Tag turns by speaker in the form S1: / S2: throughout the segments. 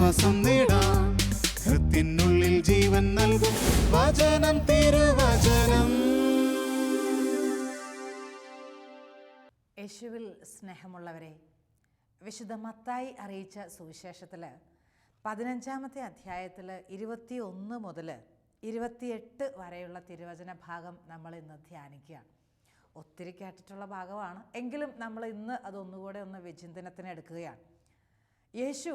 S1: ആശ്വാസം നേടാം. ഹൃത്തിനുള്ളിൽ ജീവൻ നൽകും വചനം, തിരുവചനം.
S2: യേശുവിൽ സ്നേഹമുള്ളവരെ, വിശുദ്ധ മത്തായി അറിയിച്ച സുവിശേഷത്തിൽ 15-ാമത്തെ അധ്യായത്തിൽ 21 മുതൽ 28 വരെയുള്ള തിരുവചന ഭാഗം നമ്മൾ ഇന്ന് ധ്യാനിക്കുകയാണ്. ഒത്തിരി കേട്ടിട്ടുള്ള ഭാഗമാണ്, എങ്കിലും നമ്മൾ ഇന്ന് അതൊന്നുകൂടെ ഒന്ന് വിചിന്തനത്തിന് എടുക്കുകയാണ്. യേശു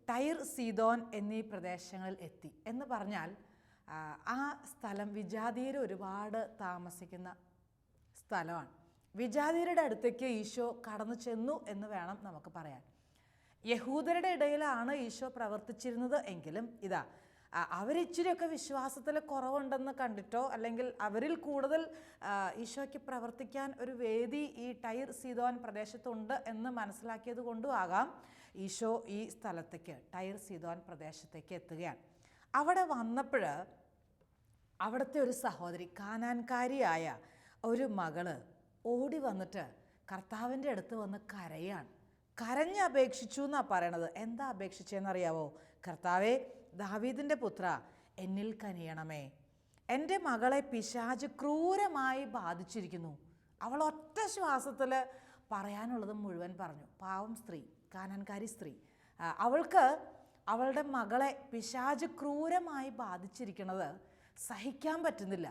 S2: ടൈർ, സീദോൻ എന്നീ പ്രദേശങ്ങളിൽ എത്തി എന്ന് പറഞ്ഞാൽ ആ സ്ഥലം വിജാതീയർ ഒരുപാട് താമസിക്കുന്ന സ്ഥലമാണ്. വിജാതീയരുടെ അടുത്തേക്ക് ഈശോ കടന്നു ചെന്നു എന്ന് വേണം നമുക്ക് പറയാൻ. യഹൂദരുടെ ഇടയിലാണ് ഈശോ പ്രവർത്തിച്ചിരുന്നത് എങ്കിലും ഇതാ അവരിച്ചിരിയൊക്കെ വിശ്വാസത്തിൽ കുറവുണ്ടെന്ന് കണ്ടിട്ടോ അല്ലെങ്കിൽ അവരിൽ കൂടുതൽ ഈശോയ്ക്ക് പ്രവർത്തിക്കാൻ ഒരു വേദി ഈ ടൈർ, സീദോൻ പ്രദേശത്തുണ്ട് എന്ന് മനസ്സിലാക്കിയത് കൊണ്ടും ആകാം ഈശോ ഈ സ്ഥലത്തേക്ക്, ടൈർ, സീദോൻ പ്രദേശത്തേക്ക് എത്തുകയാണ്. അവിടെ വന്നപ്പോൾ അവിടുത്തെ ഒരു സഹോദരി, കാനാൻകാരിയായ ഒരു മകള് ഓടി വന്നിട്ട് കർത്താവിൻ്റെ അടുത്ത് വന്ന് കരയാണ്. കരഞ്ഞപേക്ഷിച്ചു എന്നാണ് പറയണത്. എന്താ അപേക്ഷിച്ചതെന്നറിയാവോ? കർത്താവേ, ദാവീദിൻ്റെ പുത്ര, എന്നിൽ കനിയണമേ. എൻ്റെ മകളെ പിശാച് ക്രൂരമായി ബാധിച്ചിരിക്കുന്നു. അവൾ ഒറ്റ ശ്വാസത്തിൽ പറയാനുള്ളത് മുഴുവൻ പറഞ്ഞു. പാവം സ്ത്രീ, കാനാൻകാരി സ്ത്രീ, അവൾക്ക് അവളുടെ മകളെ പിശാച് ക്രൂരമായി ബാധിച്ചിരിക്കുന്നത് സഹിക്കാൻ പറ്റുന്നില്ല.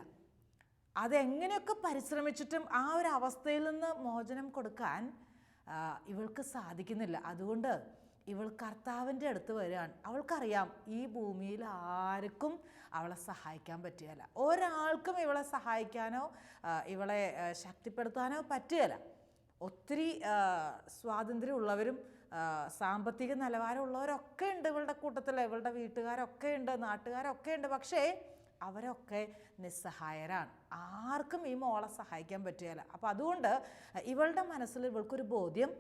S2: അതെങ്ങനെയൊക്കെ പരിശ്രമിച്ചിട്ടും ആ ഒരു അവസ്ഥയിൽ നിന്ന് മോചനം കൊടുക്കാൻ ഇവൾക്ക് സാധിക്കുന്നില്ല. അതുകൊണ്ട് ഇവൾ കർത്താവിൻ്റെ അടുത്ത് വരികയാണ്. അവൾക്കറിയാം ഈ ഭൂമിയിൽ ആർക്കും അവളെ സഹായിക്കാൻ പറ്റുകയില്ല, ഒരാൾക്കും ഇവളെ സഹായിക്കാനോ ഇവളെ ശക്തിപ്പെടുത്താനോ പറ്റുകയില്ല. ഒത്തിരി സ്വാതന്ത്ര്യമുള്ളവരും സാമ്പത്തിക നിലവാരമുള്ളവരൊക്കെ ഉണ്ട് ഇവളുടെ കൂട്ടത്തിൽ, ഇവളുടെ വീട്ടുകാരൊക്കെ ഉണ്ട്, നാട്ടുകാരൊക്കെ ഉണ്ട്. പക്ഷേ അവരൊക്കെ നിസ്സഹായരാണ്, ആർക്കും ഈ മോളെ സഹായിക്കാൻ പറ്റുകയില്ല. അപ്പം അതുകൊണ്ട് ഇവളുടെ മനസ്സിൽ ഇവൾക്കൊരു ബോധ്യം,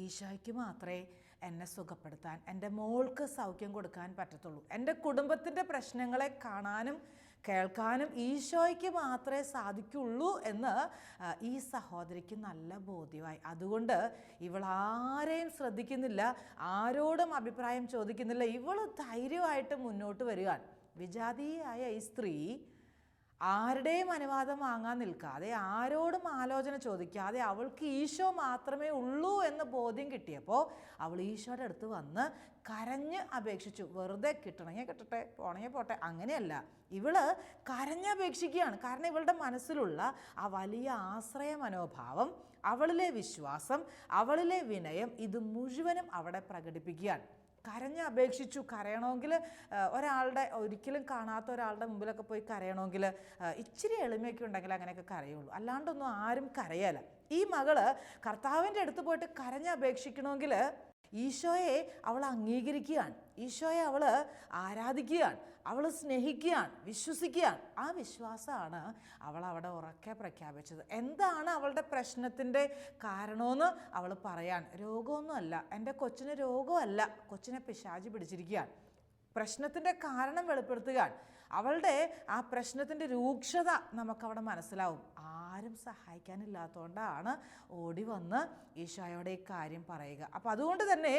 S2: ഈശോയ്ക്ക് മാത്രമേ എന്നെ സുഖപ്പെടുത്താൻ, എൻ്റെ മോൾക്ക് സൗഖ്യം കൊടുക്കാൻ പറ്റത്തുള്ളൂ. എൻ്റെ കുടുംബത്തിൻ്റെ പ്രശ്നങ്ങളെ കാണാനും കേൾക്കാനും ഈശോയ്ക്ക് മാത്രമേ സാധിക്കുള്ളൂ എന്ന് ഈ സഹോദരിക്ക് നല്ല ബോധ്യമായി. അതുകൊണ്ട് ഇവൾ ആരെയും ശ്രദ്ധിക്കുന്നില്ല, ആരോടും അഭിപ്രായം ചോദിക്കുന്നില്ല. ഇവൾ ധൈര്യമായിട്ട് മുന്നോട്ട് വരികയാണ്. വിജാതീയായ ഈ സ്ത്രീ ആരുടെയും അനുവാദം വാങ്ങാൻ നിൽക്കാതെ, ആരോടും ആലോചന ചോദിക്കാതെ, അവൾക്ക് ഈശോ മാത്രമേ ഉള്ളൂ എന്ന് ബോധ്യം കിട്ടിയപ്പോൾ അവൾ ഈശോയുടെ അടുത്ത് വന്ന് കരഞ്ഞ് അപേക്ഷിച്ചു. വെറുതെ കിട്ടണമെങ്കിൽ കിട്ടട്ടെ, പോണെങ്കിൽ പോട്ടെ, അങ്ങനെയല്ല. ഇവള് കരഞ്ഞപേക്ഷിക്കുകയാണ്. കാരണം ഇവളുടെ മനസ്സിലുള്ള ആ വലിയ ആശ്രയ മനോഭാവം, അവളിലെ വിശ്വാസം, അവളിലെ വിനയം, ഇത് മുഴുവനും അവിടെ പ്രകടിപ്പിക്കുകയാണ്. കരഞ്ഞപേക്ഷിച്ചു. കരയണമെങ്കിൽ ഒരാളുടെ, ഒരിക്കലും കാണാത്ത ഒരാളുടെ മുമ്പിലൊക്കെ പോയി കരയണമെങ്കിൽ ഇച്ചിരി എളിമയൊക്കെ ഉണ്ടെങ്കിൽ അങ്ങനെയൊക്കെ കരയുള്ളൂ, അല്ലാണ്ടൊന്നും ആരും കരയല്ല. ഈ മകള് കർത്താവിൻ്റെ അടുത്ത് പോയിട്ട് കരഞ്ഞപേക്ഷിക്കണമെങ്കിൽ ഈശോയെ അവൾ അംഗീകരിക്കുകയാണ്, ഈശോയെ അവൾ ആരാധിക്കുകയാണ്, അവൾ സ്നേഹിക്കുകയാണ്, വിശ്വസിക്കുകയാണ്. ആ വിശ്വാസമാണ് അവൾ അവിടെ ഉറക്കെ പ്രഖ്യാപിച്ചത്. എന്താണ് അവളുടെ പ്രശ്നത്തിൻ്റെ കാരണമെന്ന് അവൾ പറയാൻ, രോഗമൊന്നുമല്ല, എൻ്റെ കൊച്ചിന് രോഗമല്ല, കൊച്ചിനെ പിശാച് പിടിച്ചിരിക്കുകയാണ്. പ്രശ്നത്തിൻ്റെ കാരണം വെളിപ്പെടുത്തുകയാണ്. അവളുടെ ആ പ്രശ്നത്തിൻ്റെ രൂക്ഷത നമുക്കവിടെ മനസ്സിലാവും. ആരും സഹായിക്കാനില്ലാത്തതുകൊണ്ടാണ് ഓടി വന്ന് ഈശോയോടെ ഈ കാര്യം പറയുക. അപ്പം അതുകൊണ്ട് തന്നെ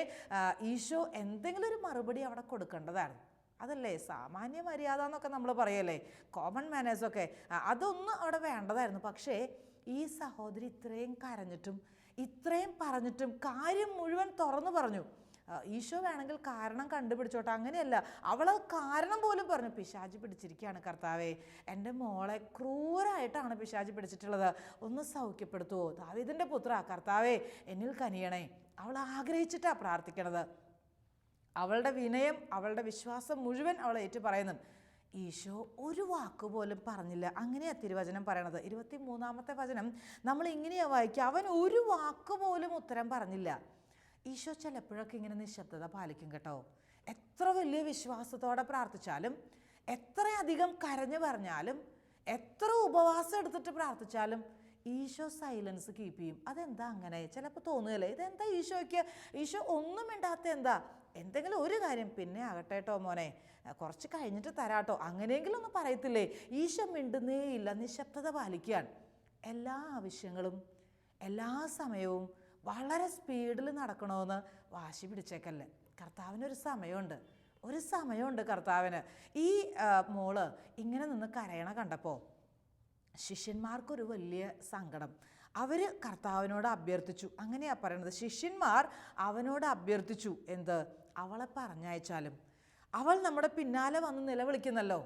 S2: ഈശോ എന്തെങ്കിലും ഒരു മറുപടി അവിടെ കൊടുക്കേണ്ടതാണ്. അതല്ലേ സാമാന്യ മര്യാദ എന്നൊക്കെ നമ്മൾ പറയല്ലേ, കോമൺ മാനേഴ്സൊക്കെ, അതൊന്നും അവിടെ വേണ്ടതായിരുന്നു. പക്ഷേ ഈ സഹോദരി ഇത്രയും കരഞ്ഞിട്ടും ഇത്രയും പറഞ്ഞിട്ടും കാര്യം മുഴുവൻ തുറന്നു പറഞ്ഞു. ഈശോ വേണമെങ്കിൽ കാരണം കണ്ടുപിടിച്ചോട്ടെ, അങ്ങനെയല്ല, അവൾ കാരണം പോലും പറഞ്ഞു. പിശാച് പിടിച്ചിരിക്കുകയാണ് കർത്താവേ, എൻ്റെ മോളെ ക്രൂരായിട്ടാണ് പിശാച് പിടിച്ചിട്ടുള്ളത്, ഒന്ന് സൗഖ്യപ്പെടുത്തുമോ? ദാവീദിൻ്റെ പുത്ര, കർത്താവേ എന്നിൽ കനിയണേ. അവൾ ആഗ്രഹിച്ചിട്ടാണ് പ്രാർത്ഥിക്കണത്. അവളുടെ വിനയം, അവളുടെ വിശ്വാസം മുഴുവൻ അവൾ ഏറ്റു പറയുന്നു. ഈശോ ഒരു വാക്കുപോലും പറഞ്ഞില്ല. അങ്ങനെയാണ് തിരുവചനം പറയണത്. 23-ാമത്തെ വചനം നമ്മൾ ഇങ്ങനെയാണ് വായിക്കുക, അവൻ ഒരു വാക്കുപോലും ഉത്തരം പറഞ്ഞില്ല. ഈശോ ചിലപ്പോഴൊക്കെ ഇങ്ങനെ നിശബ്ദത പാലിക്കും കേട്ടോ. എത്ര വലിയ വിശ്വാസത്തോടെ പ്രാർത്ഥിച്ചാലും, എത്രയധികം കരഞ്ഞു പറഞ്ഞാലും, എത്ര ഉപവാസം എടുത്തിട്ട് പ്രാർത്ഥിച്ചാലും ഈശോ സൈലൻസ് കീപ്പ് ചെയ്യും. അതെന്താ അങ്ങനെ? ചിലപ്പോൾ തോന്നുകയല്ലേ, ഇതെന്താ ഈശോയ്ക്ക്, ഈശോ ഒന്നും മിണ്ടാത്ത എന്താ? എന്തെങ്കിലും ഒരു കാര്യം, പിന്നെ ആകട്ടെ കേട്ടോ മോനെ, കുറച്ച് കഴിഞ്ഞിട്ട് തരാട്ടോ, അങ്ങനെയെങ്കിലും ഒന്ന് പറയത്തില്ലേ? ഈശോ മിണ്ടുന്നേ ഇല്ല, നിശബ്ദത പാലിക്കുകയാണ്. എല്ലാ ആവശ്യങ്ങളും എല്ലാ സമയവും വളരെ സ്പീഡിൽ നടക്കണമെന്ന് വാശി പിടിച്ചേക്കല്ലേ. കർത്താവിനൊരു സമയമുണ്ട്, ഒരു സമയമുണ്ട് കർത്താവിന്. ഈ മോള് ഇങ്ങനെ നിന്ന് കരയണ കണ്ടപ്പോൾ ശിഷ്യന്മാർക്കൊരു വലിയ സങ്കടം. അവർ കർത്താവിനോട് അഭ്യർത്ഥിച്ചു. അങ്ങനെയാണ് പറയണത്. ശിഷ്യന്മാർ അവനോട് അഭ്യർത്ഥിച്ചു, എന്ത്? അവളെ പറഞ്ഞയച്ചാലും. അവൾ നമ്മുടെ പിന്നാലെ വന്ന് നിലവിളിക്കുന്നല്ലോ,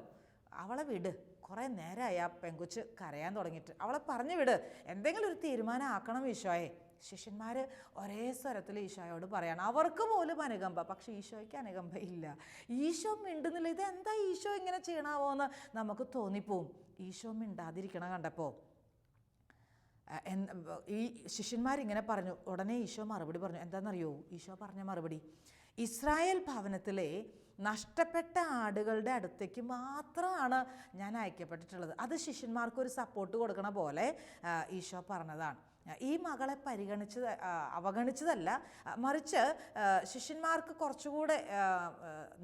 S2: അവളെ വിട്. കുറേ നേരമായി ആ പെങ്കൊച്ച് കരയാൻ തുടങ്ങിയിട്ട്, അവളെ പറഞ്ഞു വിട്. എന്തെങ്കിലും ഒരു തീരുമാനം ആക്കണം ഈശോയെ. ശിഷ്യന്മാർ ഒരേ സ്വരത്തിൽ ഈശോയോട് പറയാണ്. അവർക്ക് പോലും അനുകമ്പ, പക്ഷെ ഈശോയ്ക്ക് അനുകമ്പ ഇല്ല. ഈശോ മിണ്ടുന്നില്ല. ഇതെന്താ ഈശോ ഇങ്ങനെ ചെയ്യണാവോ എന്ന് നമുക്ക് തോന്നിപ്പോവും. ഈശോ മിണ്ടാതിരിക്കണ കണ്ടപ്പോൾ ഈ ശിഷ്യന്മാരിങ്ങനെ പറഞ്ഞു. ഉടനെ ഈശോ മറുപടി പറഞ്ഞു. എന്താണെന്നറിയോ ഈശോ പറഞ്ഞ മറുപടി? ഇസ്രായേൽ ഭവനത്തിലെ നഷ്ടപ്പെട്ട ആടുകളുടെ അടുത്തേക്ക് മാത്രമാണ് ഞാൻ അയക്കപ്പെട്ടിട്ടുള്ളത്. അത് ശിഷ്യന്മാർക്കൊരു സപ്പോർട്ട് കൊടുക്കണ പോലെ ഈശോ പറഞ്ഞതാണ്. ഈ മകളെ അവഗണിച്ചതല്ല, മറിച്ച് ശിഷ്യന്മാർക്ക് കുറച്ചുകൂടെ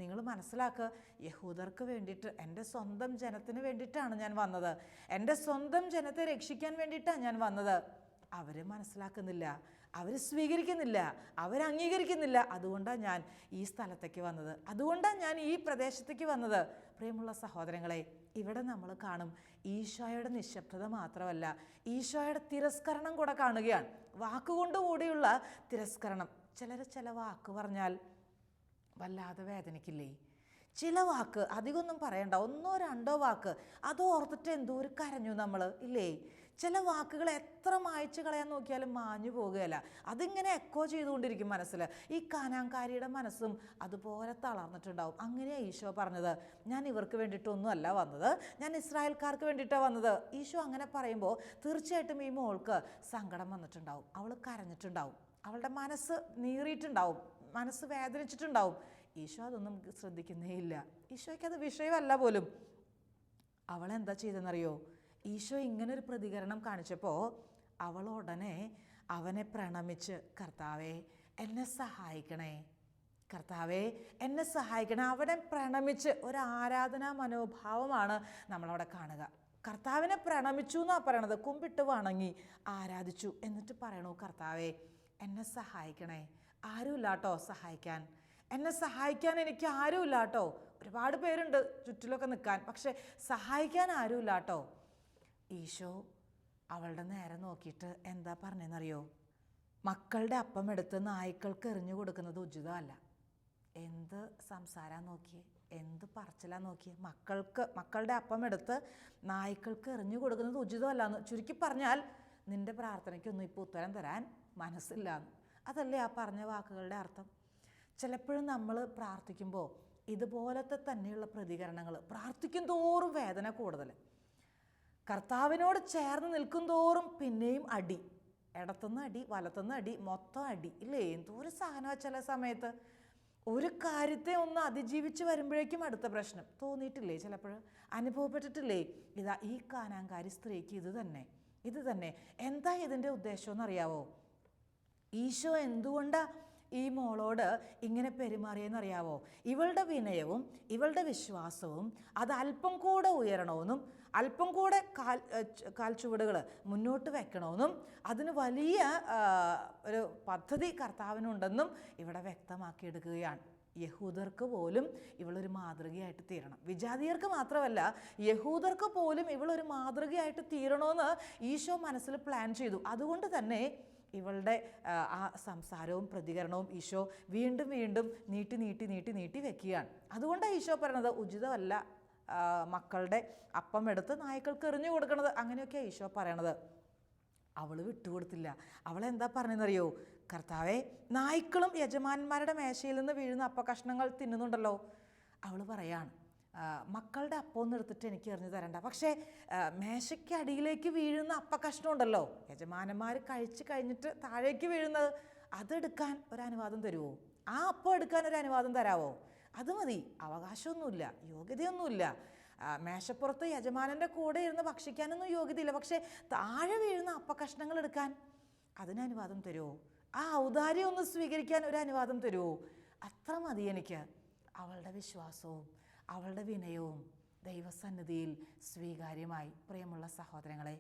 S2: നിങ്ങൾ മനസ്സിലാക്കുക, യഹൂദർക്ക് വേണ്ടിയിട്ട്, എൻ്റെ സ്വന്തം ജനത്തിന് വേണ്ടിയിട്ടാണ് ഞാൻ വന്നത്, എൻ്റെ സ്വന്തം ജനത്തെ രക്ഷിക്കാൻ വേണ്ടിയിട്ടാണ് ഞാൻ വന്നത്. അവർ മനസ്സിലാക്കുന്നില്ല, അവർ സ്വീകരിക്കുന്നില്ല, അവർ അംഗീകരിക്കുന്നില്ല. അതുകൊണ്ടാണ് ഞാൻ ഈ സ്ഥലത്തേക്ക് വന്നത്, അതുകൊണ്ടാണ് ഞാൻ ഈ പ്രദേശത്തേക്ക് വന്നത്. പ്രിയമുള്ള സഹോദരങ്ങളെ, ഇവിടെ നമ്മൾ കാണും ഈശോയുടെ നിശബ്ദത മാത്രമല്ല, ഈശോയുടെ തിരസ്കരണം കൂടെ കാണുകയാണ്. വാക്കുകൊണ്ടുകൂടിയുള്ള തിരസ്കരണം. ചില വാക്ക് പറഞ്ഞാൽ വല്ലാതെ വേദനിക്കില്ലേ? ചില വാക്ക്, അധികമൊന്നും പറയണ്ട, 1-2 വാക്ക്, അത് ഓർത്തിട്ട് എന്തോ ഒരു കരഞ്ഞു നമ്മൾ, ഇല്ലേ? ചില വാക്കുകൾ എത്ര മായ്ച്ചു കളയാൻ നോക്കിയാലും മാഞ്ഞു പോകുകയല്ല, അതിങ്ങനെ എക്കോ ചെയ്തുകൊണ്ടിരിക്കും മനസ്സിൽ. ഈ കാനാൻകാരിയുടെ മനസ്സും അതുപോലെ തളർന്നിട്ടുണ്ടാവും. അങ്ങനെയാണ് ഈശോ പറഞ്ഞത്, ഞാൻ ഇവർക്ക് വേണ്ടിയിട്ടൊന്നുമല്ല വന്നത്, ഞാൻ ഇസ്രായേൽക്കാർക്ക് വേണ്ടിയിട്ടാണ് വന്നത്. ഈശോ അങ്ങനെ പറയുമ്പോൾ തീർച്ചയായിട്ടും ഈ മോൾക്ക് സങ്കടം വന്നിട്ടുണ്ടാവും, അവൾ കരഞ്ഞിട്ടുണ്ടാവും, അവളുടെ മനസ്സ് നീറിയിട്ടുണ്ടാവും, മനസ്സ് വേദനിച്ചിട്ടുണ്ടാവും. ഈശോ അതൊന്നും ശ്രദ്ധിക്കുന്നേ ഇല്ല. ഈശോയ്ക്ക് അത് വിഷയമല്ല പോലും. അവളെന്താ ചെയ്തെന്നറിയോ? ഈശോ ഇങ്ങനൊരു പ്രതികരണം കാണിച്ചപ്പോൾ അവൾ ഉടനെ അവനെ പ്രണമിച്ച്, കർത്താവേ എന്നെ സഹായിക്കണേ, കർത്താവേ എന്നെ സഹായിക്കണേ. അവനെ പ്രണമിച്ച് ഒരു ആരാധനാ മനോഭാവമാണ് നമ്മളവിടെ കാണുക. കർത്താവിനെ പ്രണമിച്ചു എന്നാണ് പറയണത്, കുമ്പിട്ട് വണങ്ങി ആരാധിച്ചു. എന്നിട്ട് പറയണു, കർത്താവേ എന്നെ സഹായിക്കണേ. ആരുമില്ല കേട്ടോ സഹായിക്കാൻ, എന്നെ സഹായിക്കാൻ എനിക്ക് ആരുമില്ല കേട്ടോ. ഒരുപാട് പേരുണ്ട് ചുറ്റിലൊക്കെ നിൽക്കാൻ, പക്ഷെ സഹായിക്കാൻ ആരുമില്ല കേട്ടോ. ഈശോ അവളുടെ നേരെ നോക്കിയിട്ട് എന്താ പറഞ്ഞെന്നറിയോ? മക്കളുടെ അപ്പം എടുത്ത് നായ്ക്കൾക്ക് എറിഞ്ഞു കൊടുക്കുന്നത് ഉചിതമല്ല. എന്ത് സംസാരം നോക്കിയേ, എന്ത് പറച്ചിലാ നോക്കിയേ. മക്കളുടെ അപ്പം എടുത്ത് നായ്ക്കൾക്ക് എറിഞ്ഞു കൊടുക്കുന്നത് ഉചിതമല്ല എന്ന്. ചുരുക്കി പറഞ്ഞാൽ നിന്റെ പ്രാർത്ഥനയ്ക്കൊന്നും ഇപ്പോൾ ഉത്തരം തരാൻ മനസ്സില്ല എന്ന്. അതല്ലേ ആ പറഞ്ഞ വാക്കുകളുടെ അർത്ഥം? ചിലപ്പോഴും നമ്മൾ പ്രാർത്ഥിക്കുമ്പോൾ ഇതുപോലത്തെ തന്നെയുള്ള പ്രതികരണങ്ങൾ, പ്രാർത്ഥിക്കും തോറും വേദന കൂടുതൽ, കർത്താവിനോട് ചേർന്ന് നിൽക്കും തോറും പിന്നെയും അടി, ഇടത്തുനിന്ന് അടി, വലത്തുനിന്ന് അടി, മൊത്തം അടി, ഇല്ലേ? എന്തോരം സഹനമാണ് ചില സമയത്ത്. ഒരു കാര്യത്തെ ഒന്ന് അതിജീവിച്ച് വരുമ്പോഴേക്കും അടുത്ത പ്രശ്നം. തോന്നിയിട്ടില്ലേ? ചിലപ്പോൾ അനുഭവപ്പെട്ടിട്ടില്ലേ? ഇതാ ഈ കാനാൻകാരി സ്ത്രീക്ക് ഇത് തന്നെ. എന്താ ഇതിൻ്റെ ഉദ്ദേശം എന്നറിയാവോ? ഈശോ എന്തുകൊണ്ടാണ് ഈ മോളോട് ഇങ്ങനെ പെരുമാറിയെന്നറിയാവോ? ഇവളുടെ വിനയവും ഇവളുടെ വിശ്വാസവും അത് അല്പം കൂടെ ഉയരണമെന്നും അല്പം കൂടെ കാൽച്ചുവടുകൾ മുന്നോട്ട് വെക്കണമെന്നും അതിന് വലിയ ഒരു പദ്ധതി കർത്താവിനുണ്ടെന്നും ഇവിടെ വ്യക്തമാക്കിയെടുക്കുകയാണ്. യഹൂദർക്ക് പോലും ഇവളൊരു മാതൃകയായിട്ട് തീരണം. വിജാതിയർക്ക് മാത്രമല്ല, യഹൂദർക്ക് പോലും ഇവളൊരു മാതൃകയായിട്ട് തീരണമെന്ന് ഈശോ മനസ്സിൽ പ്ലാൻ ചെയ്തു. അതുകൊണ്ട് തന്നെ ഇവളുടെ ആ സംസാരവും പ്രതികരണവും ഈശോ വീണ്ടും നീട്ടി വെക്കുകയാണ്. അതുകൊണ്ടാണ് ഈശോ പറയണത് ഉചിതമല്ല മക്കളുടെ അപ്പം എടുത്ത് നായ്ക്കൾക്ക് എറിഞ്ഞു കൊടുക്കണത്. അങ്ങനെയൊക്കെയാണ് ഈശോ പറയണത്. അവൾ വിട്ടുകൊടുത്തില്ല. അവളെന്താ പറഞ്ഞതെന്നറിയോ? കർത്താവേ, നായ്ക്കളും യജമാനന്മാരുടെ മേശയിൽ നിന്ന് വീഴുന്ന അപ്പക്കഷ്ണങ്ങൾ തിന്നുന്നുണ്ടല്ലോ. അവൾ പറയാണ്, മക്കളുടെ അപ്പമൊന്നും എടുത്തിട്ട് എനിക്ക് എറിഞ്ഞു തരണ്ട, പക്ഷേ മേശയ്ക്ക് അടിയിലേക്ക് വീഴുന്ന അപ്പക്കഷ്ണം ഉണ്ടല്ലോ, യജമാനന്മാർ കഴിച്ച് കഴിഞ്ഞിട്ട് താഴേക്ക് വീഴുന്നത്, അതെടുക്കാൻ ഒരു അനുവാദം തരുമോ? ആ അപ്പം എടുക്കാൻ ഒരു അനുവാദം തരാമോ? അത് മതി, അവകാശമൊന്നുമില്ല, യോഗ്യതയൊന്നുമില്ല. മേശപ്പുറത്ത് യജമാനൻ്റെ കൂടെ ഇരുന്ന് ഭക്ഷിക്കാനൊന്നും യോഗ്യതയില്ല, പക്ഷേ താഴെ വീഴുന്ന അപ്പക്കഷ്ണങ്ങൾ എടുക്കാൻ അതിന് അനുവാദം തരുമോ? ആ ഔദാര്യം ഒന്ന് സ്വീകരിക്കാൻ ഒരു അനുവാദം തരുമോ? അത്ര മതി എനിക്ക്. അവളുടെ വിശ്വാസവും അവളുടെ വിനയവും ദൈവസന്നിധിയിൽ സ്വീകാര്യമായി. പ്രിയമുള്ള സഹോദരങ്ങളെ,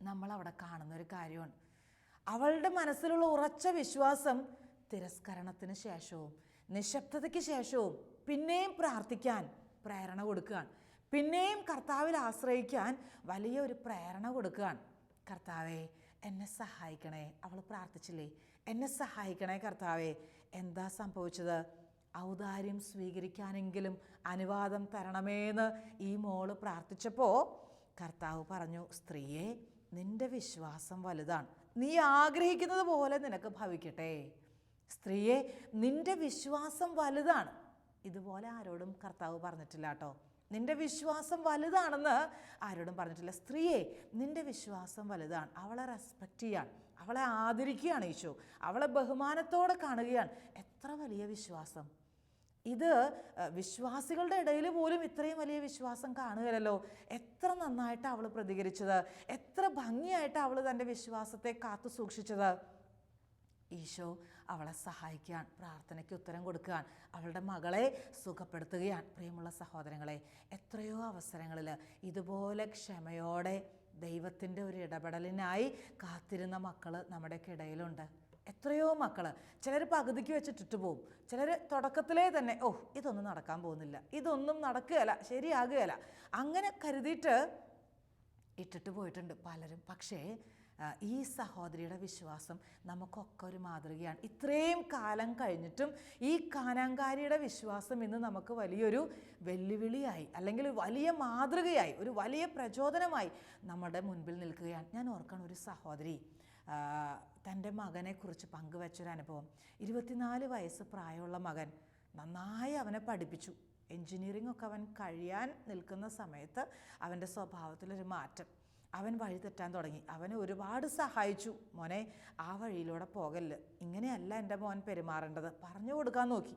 S2: നമ്മളവിടെ കാണുന്നൊരു കാര്യമാണ്, അവളുടെ മനസ്സിലുള്ള ഉറച്ച വിശ്വാസം തിരസ്കരണത്തിന് ശേഷവും നിശബ്ദതയ്ക്ക് ശേഷവും പിന്നെയും പ്രാർത്ഥിക്കാൻ പ്രേരണ കൊടുക്കുകയാണ്. പിന്നെയും കർത്താവിൽ ആശ്രയിക്കാൻ വലിയൊരു പ്രേരണ കൊടുക്കുകയാണ്. കർത്താവേ എന്നെ സഹായിക്കണേ. അവൾ പ്രാർത്ഥിച്ചില്ലേ, എന്നെ സഹായിക്കണേ കർത്താവേ. എന്താ സംഭവിച്ചത്? ഔദാര്യം സ്വീകരിക്കാനെങ്കിലും അനുവാദം തരണമേന്ന് ഈ മോള് പ്രാർത്ഥിച്ചപ്പോൾ കർത്താവ് പറഞ്ഞു, സ്ത്രീയെ നിന്റെ വിശ്വാസം വലുതാണ്, നീ ആഗ്രഹിക്കുന്നത് പോലെ നിനക്ക് ഭവിക്കട്ടെ. സ്ത്രീയെ നിന്റെ വിശ്വാസം വലുതാണ്. ഇതുപോലെ ആരോടും കർത്താവ് പറഞ്ഞിട്ടില്ല കേട്ടോ. നിന്റെ വിശ്വാസം വലുതാണെന്ന് ആരോടും പറഞ്ഞിട്ടില്ല. സ്ത്രീയെ നിന്റെ വിശ്വാസം വലുതാണ്. അവളെ റെസ്പെക്റ്റ് ചെയ്യാൻ, അവളെ ആദരിക്കുകയാണ് ഈശോ, അവളെ ബഹുമാനത്തോടെ കാണുകയാണ്. എത്ര വലിയ വിശ്വാസം! ഇത് വിശ്വാസികളുടെ ഇടയിൽ പോലും ഇത്രയും വലിയ വിശ്വാസം കാണുകയല്ലോ. എത്ര നന്നായിട്ടാണ് അവൾ പ്രതികരിച്ചത്, എത്ര ഭംഗിയായിട്ടാണ് അവൾ തൻ്റെ വിശ്വാസത്തെ കാത്തു സൂക്ഷിച്ചത്. ഈശോ അവളെ സഹായിക്കാൻ, പ്രാർത്ഥനയ്ക്ക് ഉത്തരം കൊടുക്കാൻ, അവളുടെ മകളെ സുഖപ്പെടുത്തുകയാണ്. പ്രിയമുള്ള സഹോദരങ്ങളെ, എത്രയോ അവസരങ്ങളിൽ ഇതുപോലെ ക്ഷമയോടെ ദൈവത്തിൻ്റെ ഒരു ഇടപെടലിനായി കാത്തിരുന്ന മക്കൾ നമ്മുടെയൊക്കെ ഇടയിലുണ്ട്. എത്രയോ മക്കൾ, ചിലർ പകുതിക്ക് വെച്ചിട്ടിട്ട് പോവും, ചിലർ തുടക്കത്തിലേ തന്നെ ഇതൊന്നും നടക്കാൻ പോകുന്നില്ല, ഇതൊന്നും നടക്കുകയില്ല, ശരിയാകുകയില്ല, അങ്ങനെ കരുതിയിട്ട് ഇട്ടിട്ട് പോയിട്ടുണ്ട് പലരും. പക്ഷേ ഈ സഹോദരിയുടെ വിശ്വാസം നമുക്കൊക്കെ ഒരു മാതൃകയാണ്. ഇത്രയും കാലം കഴിഞ്ഞിട്ടും ഈ കാനാൻകാരിയുടെ വിശ്വാസം ഇന്ന് നമുക്ക് വലിയൊരു വെല്ലുവിളിയായി, അല്ലെങ്കിൽ വലിയ മാതൃകയായി, ഒരു വലിയ പ്രചോദനമായി നമ്മുടെ മുൻപിൽ നിൽക്കുകയാണ്. ഞാൻ ഓർക്കണം, ഒരു സഹോദരി തൻ്റെ മകനെക്കുറിച്ച് പങ്കുവച്ചൊരനുഭവം. 24 വയസ്സ് പ്രായമുള്ള മകൻ, നന്നായി അവനെ പഠിപ്പിച്ചു. എൻജിനീയറിംഗ് ഒക്കെ അവൻ കഴിയാൻ നിൽക്കുന്ന സമയത്ത് അവൻ്റെ സ്വഭാവത്തിലൊരു മാറ്റം, അവൻ വഴി തെറ്റാൻ തുടങ്ങി. അവനെ ഒരുപാട് സഹായിച്ചു. മോനെ ആ വഴിയിലൂടെ പോകല്ല്, ഇങ്ങനെയല്ല എൻ്റെ മോൻ പെരുമാറേണ്ടത് പറഞ്ഞു കൊടുക്കാൻ നോക്കി,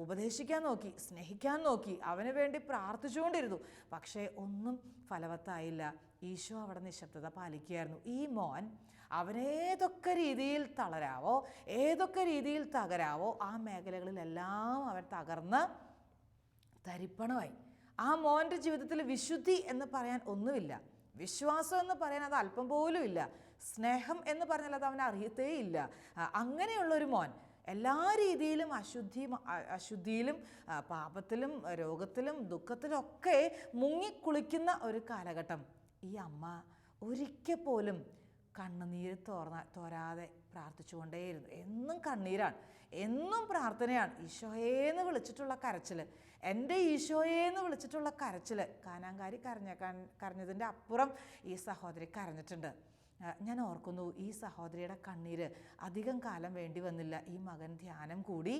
S2: ഉപദേശിക്കാൻ നോക്കി, സ്നേഹിക്കാൻ നോക്കി, അവന് വേണ്ടി പ്രാർത്ഥിച്ചുകൊണ്ടിരുന്നു. പക്ഷേ ഒന്നും ഫലവത്തായില്ല. ഈശോ അവിടെ നിശബ്ദത പാലിക്കുകയായിരുന്നു. ഈ മോൻ അവനേതൊക്കെ രീതിയിൽ തളരാവോ, ഏതൊക്കെ രീതിയിൽ തകരാവോ, ആ മേഖലകളിലെല്ലാം അവൻ തകർന്ന് തരിപ്പണമായി. ആ മോൻ്റെ ജീവിതത്തിൽ വിശുദ്ധി എന്ന് പറയാൻ ഒന്നുമില്ല, വിശ്വാസം എന്ന് പറയാൻ അത് അല്പം പോലും ഇല്ല, സ്നേഹം എന്ന് പറഞ്ഞാൽ അത് അവനെ അറിയത്തേ ഇല്ല. അങ്ങനെയുള്ളൊരു മോൻ എല്ലാ രീതിയിലും അശുദ്ധിയിലും പാപത്തിലും രോഗത്തിലും ദുഃഖത്തിലും ഒക്കെ മുങ്ങിക്കുളിക്കുന്ന ഒരു കാലഘട്ടം. ഈ അമ്മ ഒരിക്കൽ പോലും കണ്ണുനീര് തോരാതെ പ്രാർത്ഥിച്ചുകൊണ്ടേയിരുന്നു. എന്നും കണ്ണീരാണ്, എന്നും പ്രാർത്ഥനയാണ്. ഈശോയേന്ന് വിളിച്ചിട്ടുള്ള കരച്ചിൽ, എൻ്റെ ഈശോയേന്ന് വിളിച്ചിട്ടുള്ള കരച്ചിൽ. കാനാൻകാരി കരഞ്ഞതിൻ്റെ അപ്പുറം ഈ സഹോദരി കരഞ്ഞിട്ടുണ്ട്. ഞാൻ ഓർക്കുന്നു, ഈ സഹോദരിയുടെ കണ്ണീര് അധികം കാലം വേണ്ടി വന്നില്ല. ഈ മകൻ ധ്യാനം കൂടി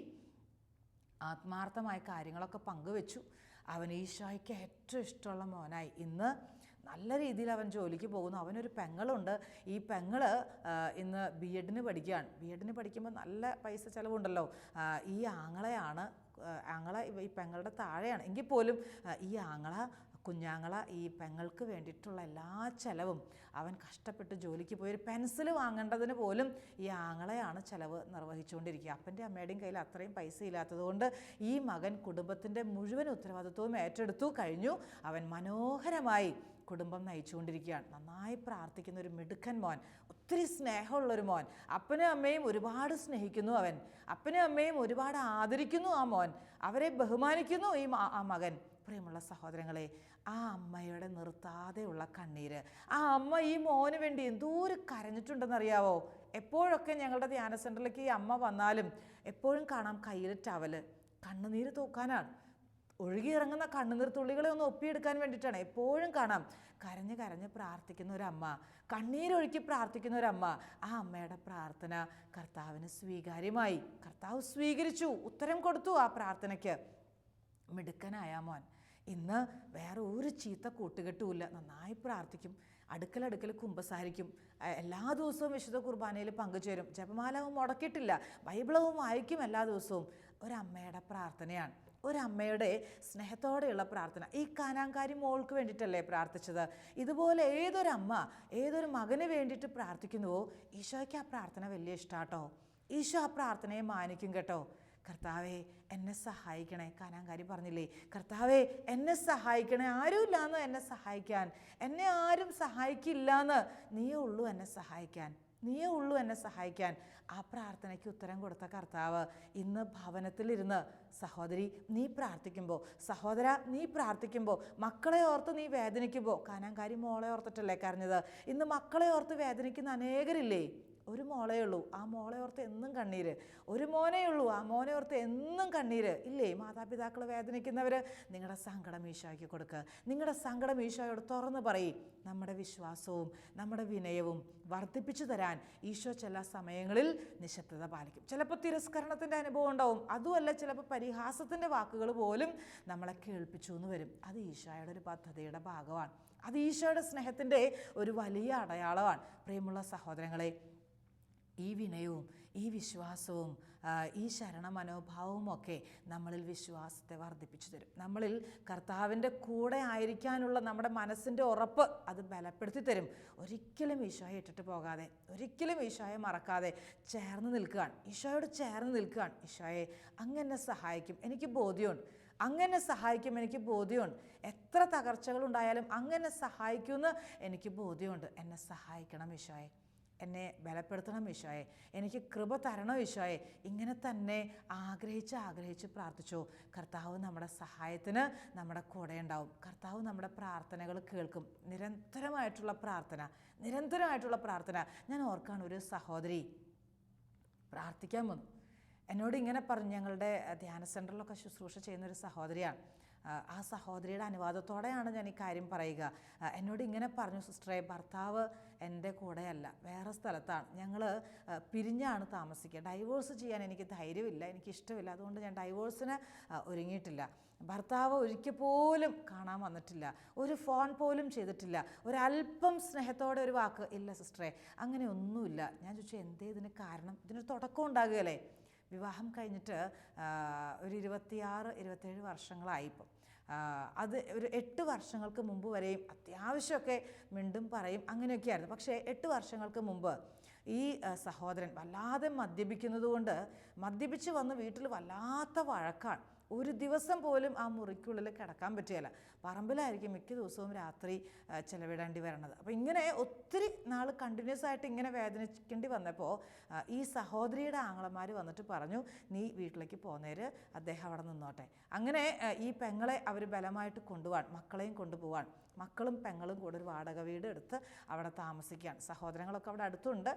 S2: ആത്മാർത്ഥമായ കാര്യങ്ങളൊക്കെ പങ്കുവെച്ചു. അവൻ ഈശോയ്ക്ക് ഏറ്റവും ഇഷ്ടമുള്ള മോനായി. ഇന്ന് നല്ല രീതിയിൽ അവൻ ജോലിക്ക് പോകുന്നു. അവനൊരു പെങ്ങളുണ്ട്. ഈ പെങ്ങള് ഇന്ന് BEdന് പഠിക്കുകയാണ്. BEdന് പഠിക്കുമ്പോൾ നല്ല പൈസ ചിലവുണ്ടല്ലോ. ഈ ആങ്ങള ഈ പെങ്ങളുടെ താഴെയാണ് എങ്കിൽ പോലും ഈ കുഞ്ഞാങ്ങള ഈ പെങ്ങൾക്ക് വേണ്ടിയിട്ടുള്ള എല്ലാ ചിലവും അവൻ കഷ്ടപ്പെട്ട് ജോലിക്ക് പോയി. ഒരു പെൻസിൽ വാങ്ങേണ്ടതിന് പോലും ഈ ആങ്ങളെയാണ് ചിലവ് നിർവഹിച്ചുകൊണ്ടിരിക്കുക. അപ്പൻ്റെ അമ്മയുടെയും കയ്യിൽ അത്രയും പൈസ ഇല്ലാത്തതുകൊണ്ട് ഈ മകൻ കുടുംബത്തിൻ്റെ മുഴുവൻ ഉത്തരവാദിത്വവും ഏറ്റെടുത്തു കഴിഞ്ഞു. അവൻ മനോഹരമായി കുടുംബം നയിച്ചുകൊണ്ടിരിക്കുകയാണ്. നന്നായി പ്രാർത്ഥിക്കുന്ന ഒരു മിടുക്കൻ മോൻ, ഒത്തിരി സ്നേഹമുള്ളൊരു മോൻ. അപ്പനും അമ്മയും ഒരുപാട് സ്നേഹിക്കുന്നു അവൻ, അപ്പനും അമ്മയും ഒരുപാട് ആദരിക്കുന്നു ആ മോൻ, അവരെ ബഹുമാനിക്കുന്നു ആ മകൻ. പ്രിയമുള്ള സഹോദരങ്ങളെ, ആ അമ്മയുടെ നിർത്താതെയുള്ള കണ്ണീര്, ആ അമ്മ ഈ മോന് വേണ്ടി എന്തോരം കരഞ്ഞിട്ടുണ്ടെന്നറിയാവോ? എപ്പോഴൊക്കെ ഞങ്ങളുടെ ധ്യാന സെൻ്ററിലേക്ക് ഈ അമ്മ വന്നാലും എപ്പോഴും കാണാം കയ്യിൽ ടവല്, കണ്ണുനീര് തൂക്കാനാണ്. ഒഴുകിയിറങ്ങുന്ന കണ്ണുനീർ തുള്ളികളെ ഒന്ന് ഒപ്പിയെടുക്കാൻ വേണ്ടിയിട്ടാണ്. എപ്പോഴും കാണാം കരഞ്ഞ് കരഞ്ഞ് പ്രാർത്ഥിക്കുന്ന ഒരമ്മ, കണ്ണീരൊഴുക്കി പ്രാർത്ഥിക്കുന്ന ഒരമ്മ. ആ അമ്മയുടെ പ്രാർത്ഥന കർത്താവിന് സ്വീകാര്യമായി. കർത്താവ് സ്വീകരിച്ചു, ഉത്തരം കൊടുത്തു ആ പ്രാർത്ഥനയ്ക്ക്. മിടുക്കനായ മോൻ ഇന്ന് വേറെ ഒരു ചീത്ത കൂട്ടുകെട്ടുമില്ല. നന്നായി പ്രാർത്ഥിക്കും, അടുക്കൽ കുമ്പസാരിക്കും, എല്ലാ ദിവസവും വിശുദ്ധ കുർബാനയിൽ പങ്കുചേരും, ജപമാലവും മുടക്കിയിട്ടില്ല, ബൈബിളവും വായിക്കും എല്ലാ ദിവസവും. ഒരമ്മയുടെ പ്രാർത്ഥനയാണ്, ഒരമ്മയുടെ സ്നേഹത്തോടെയുള്ള പ്രാർത്ഥന. ഈ കാനാൻകാരി മോൾക്ക് വേണ്ടിയിട്ടല്ലേ പ്രാർത്ഥിച്ചത്? ഇതുപോലെ ഏതൊരമ്മ ഏതൊരു മകന് വേണ്ടിയിട്ട് പ്രാർത്ഥിക്കുന്നുവോ ഈശോയ്ക്ക് ആ പ്രാർത്ഥന വലിയ ഇഷ്ടാട്ടോ. ഈശോ ആ പ്രാർത്ഥനയെ മാനിക്കും കേട്ടോ. കർത്താവേ എന്നെ സഹായിക്കണേ. കാനാൻകാരി പറഞ്ഞില്ലേ, കർത്താവേ എന്നെ സഹായിക്കണേ, ആരുമില്ലാന്ന് എന്നെ സഹായിക്കാൻ, എന്നെ ആരും സഹായിക്കില്ലാന്ന്, നീയേ ഉള്ളൂ എന്നെ സഹായിക്കാൻ. നീയേ ഉള്ളൂ എന്നെ സഹായിക്കാൻ. ആ പ്രാർത്ഥനയ്ക്ക് ഉത്തരം കൊടുത്ത കർത്താവ് ഇന്ന് ഭവനത്തിലിരുന്ന് സഹോദരി നീ പ്രാർത്ഥിക്കുമ്പോൾ, സഹോദര നീ പ്രാർത്ഥിക്കുമ്പോൾ, മക്കളെ ഓർത്ത് നീ വേദനിക്കുമ്പോൾ, കാനാൻകാരി മോളെ ഓർത്തിട്ടല്ലേ കരഞ്ഞത്, ഇന്ന് മക്കളെ ഓർത്ത് വേദനിക്കുന്ന അനേകരില്ലേ? ഒരു മോളേ ഉള്ളൂ, ആ മോളെ ഓർത്ത് എന്നും കണ്ണീര്. ഒരു മോനേ ഉള്ളൂ, ആ മോനെ ഓർത്ത് എന്നും കണ്ണീര് ഇല്ലേ? മാതാപിതാക്കൾ വേദനിക്കുന്നവർ നിങ്ങളുടെ സങ്കടം ഈശോയ്ക്ക് കൊടുക്കുക. നിങ്ങളുടെ സങ്കടം ഈശോയോട് തുറന്ന് പറയും. നമ്മുടെ വിശ്വാസവും നമ്മുടെ വിനയവും വർദ്ധിപ്പിച്ചു തരാൻ ഈശോ ചില സമയങ്ങളിൽ നിശബ്ദത പാലിക്കും. ചിലപ്പോൾ തിരസ്കരണത്തിൻ്റെ അനുഭവം ഉണ്ടാവും, അതുമല്ല ചിലപ്പോൾ പരിഹാസത്തിൻ്റെ വാക്കുകൾ പോലും നമ്മളെ കേൾപ്പിച്ചു എന്ന് വരും. അത് ഈശോയുടെ ഒരു പദ്ധതിയുടെ ഭാഗമാണ്. അത് ഈശോയുടെ സ്നേഹത്തിൻ്റെ ഒരു വലിയ അടയാളമാണ്. പ്രിയമുള്ള സഹോദരങ്ങളെ, ഈ വിനയവും ഈ വിശ്വാസവും ഈ ശരണ മനോഭാവവും ഒക്കെ നമ്മളിൽ വിശ്വാസത്തെ വർദ്ധിപ്പിച്ചു തരും. നമ്മളിൽ കർത്താവിൻ്റെ കൂടെ ആയിരിക്കാനുള്ള നമ്മുടെ മനസ്സിൻ്റെ ഉറപ്പ് അത് ബലപ്പെടുത്തി തരും. ഒരിക്കലും ഈശോയെ ഇട്ടിട്ട് പോകാതെ, ഒരിക്കലും ഈശോയെ മറക്കാതെ ചേർന്ന് നിൽക്കുകയാണ്, ഈശോയോട് ചേർന്ന് നിൽക്കുകയാണ്. ഈശോയെ അങ്ങനെ സഹായിക്കും, എനിക്ക് ബോധ്യമുണ്ട്, അങ്ങനെ സഹായിക്കും, എനിക്ക് ബോധ്യമുണ്ട്. എത്ര തകർച്ചകളുണ്ടായാലും അങ്ങനെ സഹായിക്കുമെന്ന് എനിക്ക് ബോധ്യമുണ്ട്. എന്നെ സഹായിക്കണം ഈശോയെ, എന്നെ ബലപ്പെടുത്തണം ഈശോയെ, എനിക്ക് കൃപ തരണം ഈശോയെ. ഇങ്ങനെ തന്നെ ആഗ്രഹിച്ച് പ്രാർത്ഥിച്ചു. കർത്താവ് നമ്മുടെ സഹായത്തിന് നമ്മുടെ കൂടെ ഉണ്ടാവും. കർത്താവ് നമ്മുടെ പ്രാർത്ഥനകൾ കേൾക്കും. നിരന്തരമായിട്ടുള്ള പ്രാർത്ഥന. ഞാൻ ഓർക്കാണ്, ഒരു സഹോദരി പ്രാർത്ഥിക്കാൻ വന്നു. എന്നോട് ഇങ്ങനെ പറഞ്ഞു, ഞങ്ങളുടെ ധ്യാന സെൻറ്ററിലൊക്കെ ശുശ്രൂഷ ചെയ്യുന്നൊരു സഹോദരിയാണ്. ആ സഹോദരിയുടെ അനുവാദത്തോടെയാണ് ഞാൻ ഈ കാര്യം പറയുക. എന്നോട് ഇങ്ങനെ പറഞ്ഞു, സിസ്റ്ററെ, ഭർത്താവ് എൻ്റെ കൂടെയല്ല, വേറെ സ്ഥലത്താണ്, ഞങ്ങൾ പിരിഞ്ഞാണ് താമസിക്കുക. ഡൈവോഴ്സ് ചെയ്യാൻ എനിക്ക് ധൈര്യമില്ല, എനിക്കിഷ്ടമില്ല, അതുകൊണ്ട് ഞാൻ ഡൈവോഴ്സിന് ഒരുങ്ങിയിട്ടില്ല. ഭർത്താവ് ഒരിക്കൽ പോലും കാണാൻ വന്നിട്ടില്ല, ഒരു ഫോൺ പോലും ചെയ്തിട്ടില്ല, ഒരല്പം സ്നേഹത്തോടെ ഒരു വാക്ക് ഇല്ല സിസ്റ്ററെ, അങ്ങനെ ഒന്നുമില്ല. ഞാൻ ചോദിച്ചു, എന്തേ ഇതിന് കാരണം? ഇതിനൊരു തുടക്കം ഉണ്ടാകുകയല്ലേ? വിവാഹം കഴിഞ്ഞിട്ട് ഒരു 26-27 വർഷങ്ങളായിപ്പം. അത് ഒരു 8 വർഷങ്ങൾക്ക് മുമ്പ് വരെയും അത്യാവശ്യമൊക്കെ മിണ്ടും പറയും അങ്ങനെയൊക്കെയായിരുന്നു. പക്ഷേ 8 വർഷങ്ങൾക്ക് മുമ്പ് ഈ സഹോദരൻ വല്ലാതെ മദ്യപിക്കുന്നത് കൊണ്ട് മദ്യപിച്ച് വന്ന് വീട്ടിൽ വല്ലാത്ത വഴക്കാണ്. ഒരു ദിവസം പോലും ആ മുറിക്കുള്ളിൽ കിടക്കാൻ പറ്റുകയില്ല. പറമ്പിലായിരിക്കും മിക്ക ദിവസവും രാത്രി ചിലവിടേണ്ടി വരണത്. അപ്പോൾ ഇങ്ങനെ ഒത്തിരി നാൾ കണ്ടിന്യൂസ് ആയിട്ട് ഇങ്ങനെ വേദനിക്കേണ്ടി വന്നപ്പോൾ ഈ സഹോദരിയുടെ ആങ്ങളമാർ വന്നിട്ട് പറഞ്ഞു, നീ വീട്ടിലേക്ക് പോന്നേര്, അദ്ദേഹം അവിടെ നിന്നോട്ടെ. അങ്ങനെ ഈ പെങ്ങളെ അവർ ബലമായിട്ട് കൊണ്ടുപോവാൻ, മക്കളെയും കൊണ്ടുപോവാൻ. മക്കളും പെങ്ങളും കൂടെ ഒരു വാടക വീട് എടുത്ത് അവിടെ താമസിക്കുകയാണ്. സഹോദരങ്ങളൊക്കെ അവിടെ അടുത്തുണ്ട്,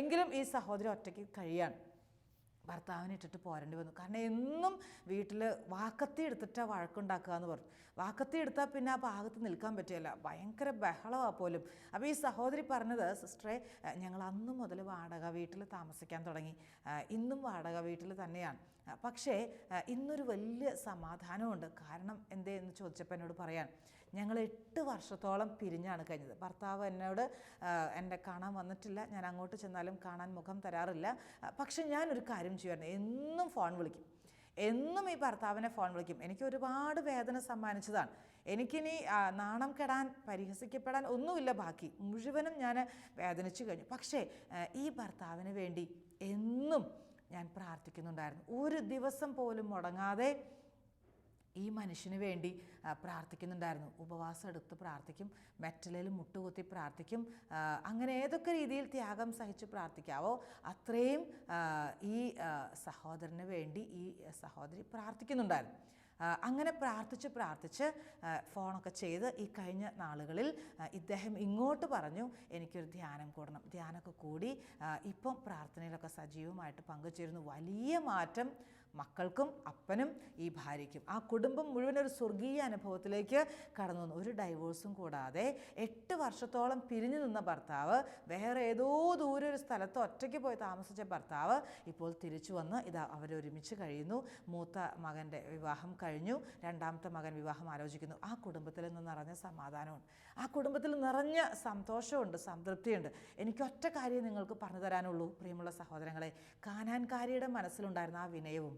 S2: എങ്കിലും ഈ സഹോദരി ഒറ്റയ്ക്ക് കഴിയാണ്. ഭർത്താവിനെ ഇട്ടിട്ട് പോരേണ്ടി വന്നു. കാരണം എന്നും വീട്ടിൽ വാക്കത്തി എടുത്തിട്ടാണ് വഴക്കുണ്ടാക്കുക എന്ന് പറഞ്ഞു. വാക്കത്തി എടുത്താൽ പിന്നെ ആ ഭാഗത്ത് നിൽക്കാൻ പറ്റുകയില്ല, ഭയങ്കര ബഹളമാണ് പോലും. അപ്പോൾ ഈ സഹോദരി പറഞ്ഞത്, സിസ്റ്ററെ, ഞങ്ങൾ അന്ന് മുതൽ വാടക വീട്ടിൽ താമസിക്കാൻ തുടങ്ങി, ഇന്നും വാടക വീട്ടിൽ തന്നെയാണ്. പക്ഷേ ഇന്നൊരു വലിയ സമാധാനമുണ്ട്. കാരണം എന്തേന്ന് ചോദിച്ചപ്പോൾ എന്നോട് പറയാൻ, ഞങ്ങൾ 8 വർഷത്തോളം പിരിഞ്ഞാണ് കഴിഞ്ഞത്. ഭർത്താവ് എന്നോട് എന്നെ കാണാൻ വന്നിട്ടില്ല, ഞാൻ അങ്ങോട്ട് ചെന്നാലും കാണാൻ മുഖം തരാറില്ല. പക്ഷെ ഞാനൊരു കാര്യം ചെയ്യുമായിരുന്നു, എന്നും ഫോൺ വിളിക്കും, എന്നും ഈ ഭർത്താവിനെ ഫോൺ വിളിക്കും. എനിക്ക് ഒരുപാട് വേദന സമ്മാനിച്ചതാണ്. എനിക്കിനി നാണം കെടാൻ, പരിഹസിക്കപ്പെടാൻ ഒന്നുമില്ല, ബാക്കി മുഴുവനും ഞാൻ വേദനിച്ചു കഴിഞ്ഞു. പക്ഷേ ഈ ഭർത്താവിന് വേണ്ടി എന്നും ഞാൻ പ്രാർത്ഥിക്കുന്നുണ്ടായിരുന്നു. ഒരു ദിവസം പോലും മുടങ്ങാതെ ഈ മനുഷ്യന് വേണ്ടി പ്രാർത്ഥിക്കുന്നുണ്ടായിരുന്നു. ഉപവാസം എടുത്ത് പ്രാർത്ഥിക്കും, മെറ്റലിൽ മുട്ടുകുത്തി പ്രാർത്ഥിക്കും, അങ്ങനെ ഏതൊക്കെ രീതിയിൽ ത്യാഗം സഹിച്ച് പ്രാർത്ഥിക്കാവോ അത്രയും ഈ സഹോദരന് വേണ്ടി ഈ സഹോദരി പ്രാർത്ഥിക്കുന്നുണ്ടായിരുന്നു. അങ്ങനെ പ്രാർത്ഥിച്ച് ഫോണൊക്കെ ചെയ്ത് ഈ കഴിഞ്ഞ നാളുകളിൽ ഇദ്ദേഹം ഇങ്ങോട്ട് പറഞ്ഞു, എനിക്കൊരു ധ്യാനം കൂടണം. ധ്യാനമൊക്കെ കൂടി ഇപ്പം പ്രാർത്ഥനയിലൊക്കെ സജീവമായിട്ട് പങ്കുചേരുന്നു. വലിയ മാറ്റം മക്കൾക്കും അപ്പനും ഈ ഭാര്യയ്ക്കും, ആ കുടുംബം മുഴുവൻ ഒരു സ്വർഗീയ അനുഭവത്തിലേക്ക് കടന്നു വന്നു. ഒരു ഡൈവോഴ്സും കൂടാതെ 8 വർഷത്തോളം പിരിഞ്ഞു നിന്ന ഭർത്താവ്, വേറെ ഏതോ ദൂരെ ഒരു സ്ഥലത്ത് ഒറ്റയ്ക്ക് പോയി താമസിച്ച ഭർത്താവ് ഇപ്പോൾ തിരിച്ചു വന്ന് ഇതാ അവരൊരുമിച്ച് കഴിയുന്നു. മൂത്ത മകൻ്റെ വിവാഹം കഴിഞ്ഞു, രണ്ടാമത്തെ മകൻ വിവാഹം ആലോചിക്കുന്നു. ആ കുടുംബത്തിൽ നിന്ന് നിറഞ്ഞ സമാധാനമുണ്ട്, ആ കുടുംബത്തിൽ നിറഞ്ഞ സന്തോഷമുണ്ട്, സംതൃപ്തിയുണ്ട്. എനിക്കൊറ്റ കാര്യം നിങ്ങൾക്ക് പറഞ്ഞു തരാനുള്ളൂ പ്രിയമുള്ള സഹോദരങ്ങളെ, കാനാൻകാരിയുടെ മനസ്സിലുണ്ടായിരുന്ന ആ വിനയവും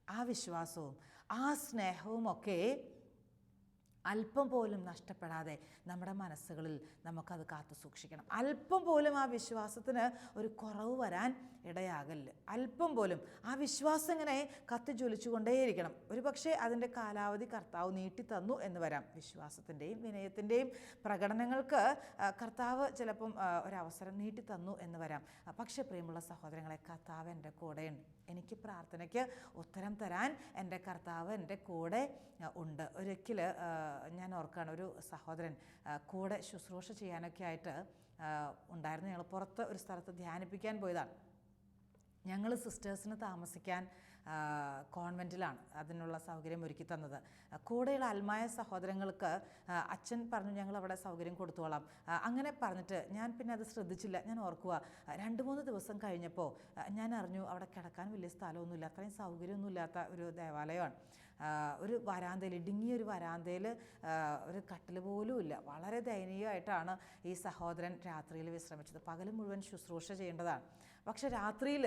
S2: ആ വിശ്വാസവും ആ സ്നേഹവും ഒക്കെ അല്പം പോലും നഷ്ടപ്പെടാതെ നമ്മുടെ മനസ്സുകളിൽ നമുക്കത് കാത്തു സൂക്ഷിക്കണം. അല്പം പോലും ആ വിശ്വാസത്തിന് ഒരു കുറവ് വരാൻ ഇടയാകല്ല. അല്പം പോലും ആ വിശ്വാസം ഇങ്ങനെ കത്തി ജ്വലിച്ചുകൊണ്ടേയിരിക്കണം. ഒരു പക്ഷേ അതിൻ്റെ കാലാവധി കർത്താവ് നീട്ടിത്തന്നു എന്ന് വരാം. വിശ്വാസത്തിൻ്റെയും വിനയത്തിൻ്റെയും പ്രകടനങ്ങൾക്ക് കർത്താവ് ചിലപ്പം ഒരവസരം നീട്ടിത്തന്നു എന്ന് വരാം. പക്ഷേ പ്രിയമുള്ള സഹോദരങ്ങളെ, കർത്താവ് എൻ്റെ കൂടെയുണ്ട്. എനിക്ക് പ്രാർത്ഥനയ്ക്ക് ഉത്തരം തരാൻ എൻ്റെ കർത്താവ് എൻ്റെ കൂടെ ഉണ്ട്. ഒരിക്കൽ ഞാൻ ഓർക്കുകയാണ്, ഒരു സഹോദരൻ കൂടെ ശുശ്രൂഷ ചെയ്യാനൊക്കെ ആയിട്ട് ഉണ്ടായിരുന്നു. ഞങ്ങൾ പുറത്ത് ഒരു സ്ഥലത്ത് ധ്യാനിപ്പിക്കാൻ പോയതാണ്. ഞങ്ങൾ സിസ്റ്റേഴ്സിന് താമസിക്കാൻ കോൺവെൻറ്റിലാണ് അതിനുള്ള സൗകര്യം ഒരുക്കി തന്നത്. കൂടെയുള്ള അൽമായ സഹോദരങ്ങൾക്ക് അച്ഛൻ പറഞ്ഞു ഞങ്ങൾ അവിടെ സൗകര്യം കൊടുത്തോളാം. അങ്ങനെ പറഞ്ഞിട്ട് ഞാൻ പിന്നെ അത് ശ്രദ്ധിച്ചില്ല. ഞാൻ ഓർക്കുക, 2-3 ദിവസം കഴിഞ്ഞപ്പോൾ ഞാൻ അറിഞ്ഞു അവിടെ കിടക്കാൻ വലിയ സ്ഥലമൊന്നുമില്ല, അത്രയും സൗകര്യമൊന്നുമില്ലാത്ത ഒരു ദേവാലയമാണ്. ഒരു വരാന്തയിൽ, ഇടുങ്ങിയൊരു വരാന്തയിൽ ഒരു കട്ടിൽ പോലും ഇല്ല. വളരെ ദയനീയമായിട്ടാണ് ഈ സഹോദരൻ രാത്രിയിൽ വിശ്രമിച്ചത്. പകൽ മുഴുവൻ ശുശ്രൂഷ ചെയ്യേണ്ടതാണ്. പക്ഷെ രാത്രിയിൽ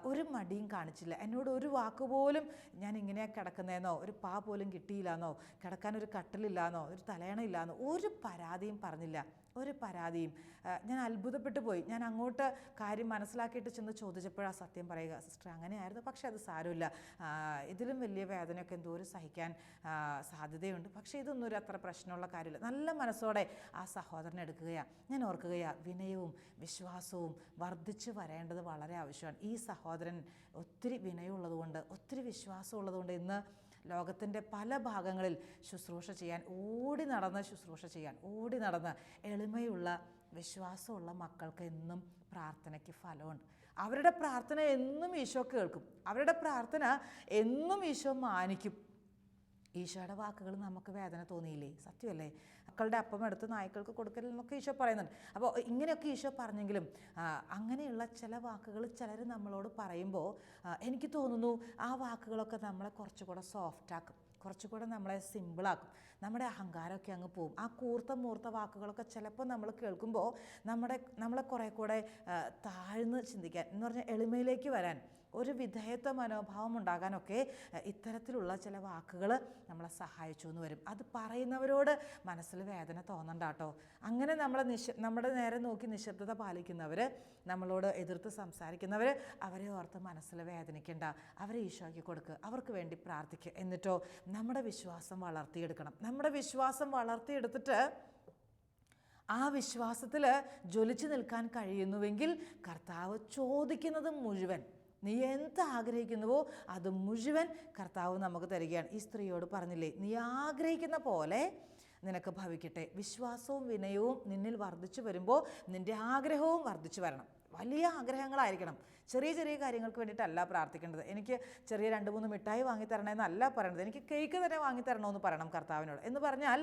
S2: ഒരു മടിയും കാണിച്ചില്ല. എന്നോട് ഒരു വാക്കുപോലും ഞാൻ ഇങ്ങനെയാണ് കിടക്കുന്നതെന്നോ, ഒരു പാ പോലും കിട്ടിയില്ലാന്നോ, കിടക്കാൻ ഒരു കട്ടിലില്ലാന്നോ, ഒരു തലയണയില്ലാന്നോ ഒരു പരാതിയും പറഞ്ഞില്ല. ഒരു പരാതിയും. ഞാൻ അത്ഭുതപ്പെട്ടു പോയി. ഞാൻ അങ്ങോട്ട് കാര്യം മനസ്സിലാക്കിയിട്ട് ചെന്ന് ചോദിച്ചപ്പോഴാണ് സത്യം പറയുക, സിസ്റ്റർ അങ്ങനെയായിരുന്നു, പക്ഷേ അത് സാരമില്ല, ഇതിലും വലിയ വേദനയൊക്കെ എന്തോരം സഹിക്കാൻ സാധ്യതയുണ്ട്, പക്ഷേ ഇതൊന്നും ഒരു അത്ര പ്രശ്നമുള്ള കാര്യമില്ല. നല്ല മനസ്സോടെ ആ സഹോദരൻ എടുക്കുകയാണ്. ഞാൻ ഓർക്കുകയാണ്, വിനയവും വിശ്വാസവും വർദ്ധിച്ചു വരേണ്ടത് വളരെ ആവശ്യമാണ്. ഈ സഹോദരൻ ഒത്തിരി വിനയമുള്ളതുകൊണ്ട്, ഒത്തിരി വിശ്വാസമുള്ളതുകൊണ്ട് ഇന്ന് ലോകത്തിൻ്റെ പല ഭാഗങ്ങളിൽ ശുശ്രൂഷ ചെയ്യാൻ, ഓടി നടന്ന് എളിമയുള്ള വിശ്വാസമുള്ള മക്കൾക്ക് എന്നും പ്രാർത്ഥനയ്ക്ക് ഫലമുണ്ട്. അവരുടെ പ്രാർത്ഥന എന്നും ഈശോ കേൾക്കും. അവരുടെ പ്രാർത്ഥന എന്നും ഈശോ മാനിക്കും. ഈശോയുടെ വാക്കുകൾ നമുക്ക് വേദന തോന്നിയില്ലേ? സത്യമല്ലേ? മക്കളുടെ അപ്പം എടുത്ത് നായ്ക്കൾക്ക് കൊടുക്കലെന്നൊക്കെ ഈശോ പറയുന്നുണ്ട്. അപ്പോൾ ഇങ്ങനെയൊക്കെ ഈശോ പറഞ്ഞെങ്കിലും അങ്ങനെയുള്ള ചില വാക്കുകൾ ചിലർ നമ്മളോട് പറയുമ്പോൾ എനിക്ക് തോന്നുന്നു ആ വാക്കുകളൊക്കെ നമ്മളെ കുറച്ചുകൂടെ സോഫ്റ്റാക്കും, കുറച്ചുകൂടെ നമ്മളെ സിമ്പിളാക്കും. നമ്മുടെ അഹങ്കാരമൊക്കെ അങ്ങ് പോവും. ആ മൂർത്ത വാക്കുകളൊക്കെ ചിലപ്പോൾ നമ്മൾ കേൾക്കുമ്പോൾ നമ്മളെ കുറേ കൂടെ താഴ്ന്ന് ചിന്തിക്കാൻ, എന്ന് പറഞ്ഞാൽ എളിമയിലേക്ക് വരാൻ, ഒരു വിധേയത്വ മനോഭാവം ഉണ്ടാകാനൊക്കെ ഇത്തരത്തിലുള്ള ചില വാക്കുകൾ നമ്മളെ സഹായിച്ചു എന്ന് വരും. അത് പറയുന്നവരോട് മനസ്സിൽ വേദന തോന്നണ്ട കേട്ടോ. അങ്ങനെ നമ്മുടെ നേരെ നോക്കി നിശബ്ദത പാലിക്കുന്നവർ, നമ്മളോട് എതിർത്ത് സംസാരിക്കുന്നവർ, അവരെ ഓർത്ത് മനസ്സിൽ വേദനിക്കണ്ട. അവരെ ഈശോയ്ക്ക് കൊടുക്കുക, അവർക്ക് വേണ്ടി പ്രാർത്ഥിക്കുക. എന്നിട്ടോ നമ്മുടെ വിശ്വാസം വളർത്തിയെടുക്കണം. നമ്മുടെ വിശ്വാസം വളർത്തിയെടുത്തിട്ട് ആ വിശ്വാസത്തിൽ ജ്വലിച്ചു നിൽക്കാൻ കഴിയുന്നുവെങ്കിൽ കർത്താവ് ചോദിക്കുന്നത് മുഴുവൻ, നീ എന്താഗ്രഹിക്കുന്നുവോ അത് മുഴുവൻ കർത്താവ് നമുക്ക് തരികയാണ്. ഈ സ്ത്രീയോട് പറഞ്ഞില്ലേ, നീ ആഗ്രഹിക്കുന്ന പോലെ നിനക്ക് ഭവിക്കട്ടെ. വിശ്വാസവും വിനയവും നിന്നിൽ വർദ്ധിച്ചു വരുമ്പോൾ നിൻ്റെ ആഗ്രഹവും വർദ്ധിച്ചു വരണം. വലിയ ആഗ്രഹങ്ങളായിരിക്കണം. ചെറിയ കാര്യങ്ങൾക്ക് വേണ്ടിയിട്ടല്ല പ്രാർത്ഥിക്കേണ്ടത്. എനിക്ക് ചെറിയ 2-3 മിഠായി വാങ്ങിത്തരണമെന്നല്ല പറയണത്, എനിക്ക് കേക്ക് തന്നെ വാങ്ങിത്തരണമെന്ന് പറയണം കർത്താവിനോട്. എന്ന് പറഞ്ഞാൽ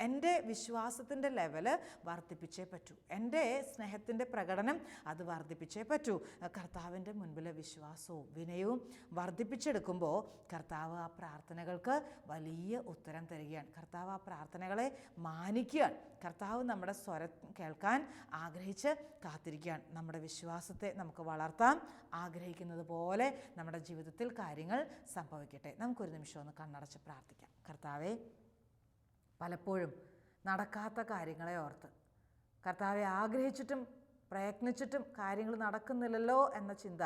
S2: എൻ്റെ വിശ്വാസത്തിൻ്റെ ലെവല് വർദ്ധിപ്പിച്ചേ പറ്റൂ, എൻ്റെ സ്നേഹത്തിൻ്റെ പ്രകടനം അത് വർദ്ധിപ്പിച്ചേ പറ്റൂ. കർത്താവിൻ്റെ മുൻപിൽ വിശ്വാസവും വിനയവും വർദ്ധിപ്പിച്ചെടുക്കുമ്പോൾ കർത്താവ് ആ പ്രാർത്ഥനകൾക്ക് വലിയ ഉത്തരം തരികയാണ്. കർത്താവ് ആ പ്രാർത്ഥനകളെ മാനിക്കുകയാണ്. കർത്താവ് നമ്മുടെ സ്വരം കേൾക്കാൻ ആഗ്രഹിച്ച് കാത്തിരിക്കുകയാണ്. നമ്മുടെ വിശ്വാസത്തെ നമുക്ക് വളർത്താം. ആഗ്രഹിക്കുന്നത് പോലെ നമ്മുടെ ജീവിതത്തിൽ കാര്യങ്ങൾ സംഭവിക്കട്ടെ. നമുക്കൊരു നിമിഷം ഒന്ന് കണ്ണടച്ച് പ്രാർത്ഥിക്കാം. കർത്താവെ, പലപ്പോഴും നടക്കാത്ത കാര്യങ്ങളെ ഓർത്ത്, കർത്താവെ, ആഗ്രഹിച്ചിട്ടും പ്രയത്നിച്ചിട്ടും കാര്യങ്ങൾ നടക്കുന്നില്ലല്ലോ എന്ന ചിന്ത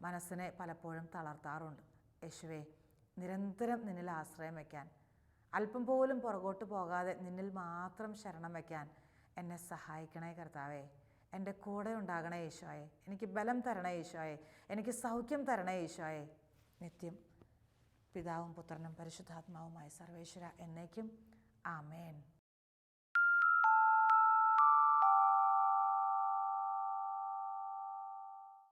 S2: മനസ്സിനെ പലപ്പോഴും തളർത്താറുണ്ട്. യേശുവേ, നിരന്തരം നിന്നിൽ ആശ്രയം വയ്ക്കാൻ, അല്പം പോലും പുറകോട്ട് പോകാതെ നിന്നിൽ മാത്രം ശരണം വയ്ക്കാൻ എന്നെ സഹായിക്കണേ കർത്താവേ. എൻ്റെ കൂടെ ഉണ്ടാകണേ ഈശോയെ. എനിക്ക് ബലം തരണേ ഈശോയെ. എനിക്ക് സൗഖ്യം തരണേ ഈശോയെ. നിത്യം പിതാവും പുത്രനും പരിശുദ്ധാത്മാവുമായ സർവേശ്വര എന്നേക്കും ആമേൻ.